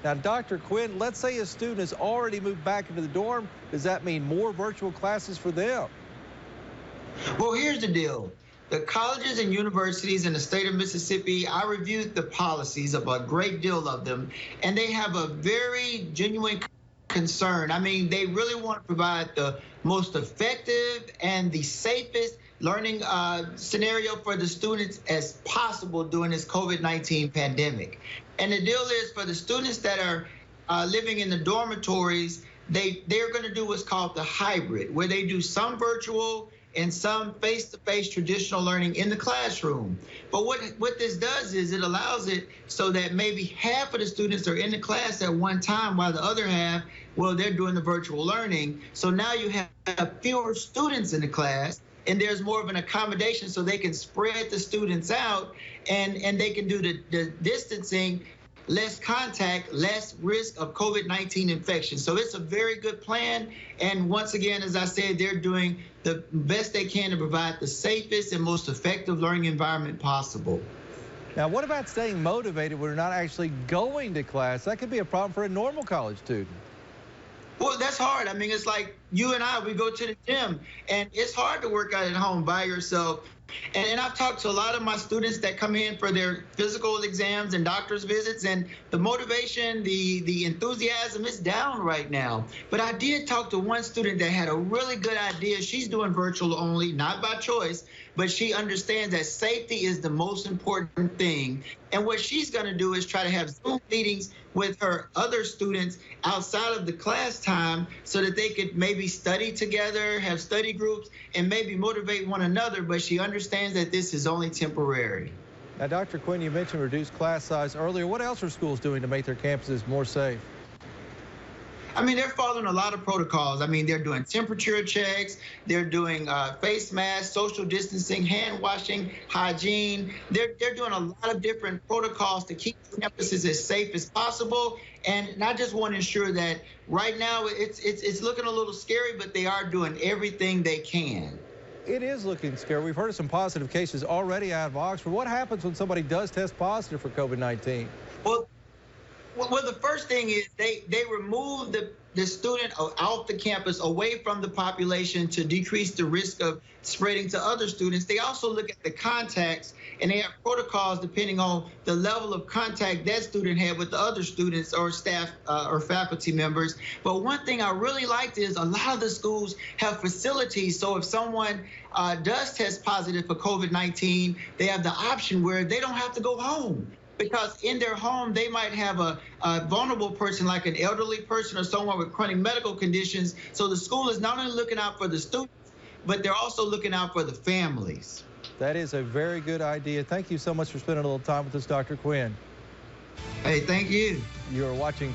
Now, Dr. Quinn, let's say a student has already moved back into the dorm. Does that mean more virtual classes for them? Well, here's the deal. The colleges and universities in the state of Mississippi, I reviewed the policies of a great deal of them, and they have a very genuine concern. I mean, they really want to provide the most effective and the safest learning scenario for the students as possible during this COVID-19 pandemic. And the deal is for the students that are living in the dormitories, they're going to do what's called the hybrid, where they do some virtual and some face-to-face traditional learning in the classroom. But what this does is it allows it so that maybe half of the students are in the class at one time while the other half, well, they're doing the virtual learning. So now you have fewer students in the class, and there's more of an accommodation so they can spread the students out and they can do the distancing, less contact, less risk of COVID-19 infection. So it's a very good plan. And once again, as I said, they're doing the best they can to provide the safest and most effective learning environment possible. Now, what about staying motivated when we're not actually going to class? That could be a problem for a normal college student. Well, that's hard. I mean, it's like you and I, we go to the gym, and it's hard to work out at home by yourself. And I've talked to a lot of my students that come in for their physical exams and doctor's visits, and the motivation, the enthusiasm is down right now. But I did talk to one student that had a really good idea. She's doing virtual only, not by choice, but she understands that safety is the most important thing. And what she's going to do is try to have Zoom meetings with her other students outside of the class time so that they could maybe study together, have study groups, and maybe motivate one another. But she understands that this is only temporary. Now, Dr. Quinn, you mentioned reduced class size earlier. What else are schools doing to make their campuses more safe? I mean, they're following a lot of protocols. I mean, they're doing temperature checks, they're doing face masks, social distancing, hand washing, hygiene. They're doing a lot of different protocols to keep campuses as safe as possible. And I just want to ensure that right now it's looking a little scary, but they are doing everything they can. It is looking scary. We've heard of some positive cases already out of Oxford. What happens when somebody does test positive for COVID-19? Well, the first thing is they remove the student off the campus, away from the population, to decrease the risk of spreading to other students. They also look at the contacts, and they have protocols depending on the level of contact that student had with the other students or staff or faculty members. But one thing I really liked is a lot of the schools have facilities. So if someone does test positive for COVID-19, they have the option where they don't have to go home. Because in their home, they might have a vulnerable person like an elderly person or someone with chronic medical conditions. So the school is not only looking out for the students, but they're also looking out for the families. That is a very good idea. Thank you so much for spending a little time with us, Dr. Quinn. Hey, thank you. You're watching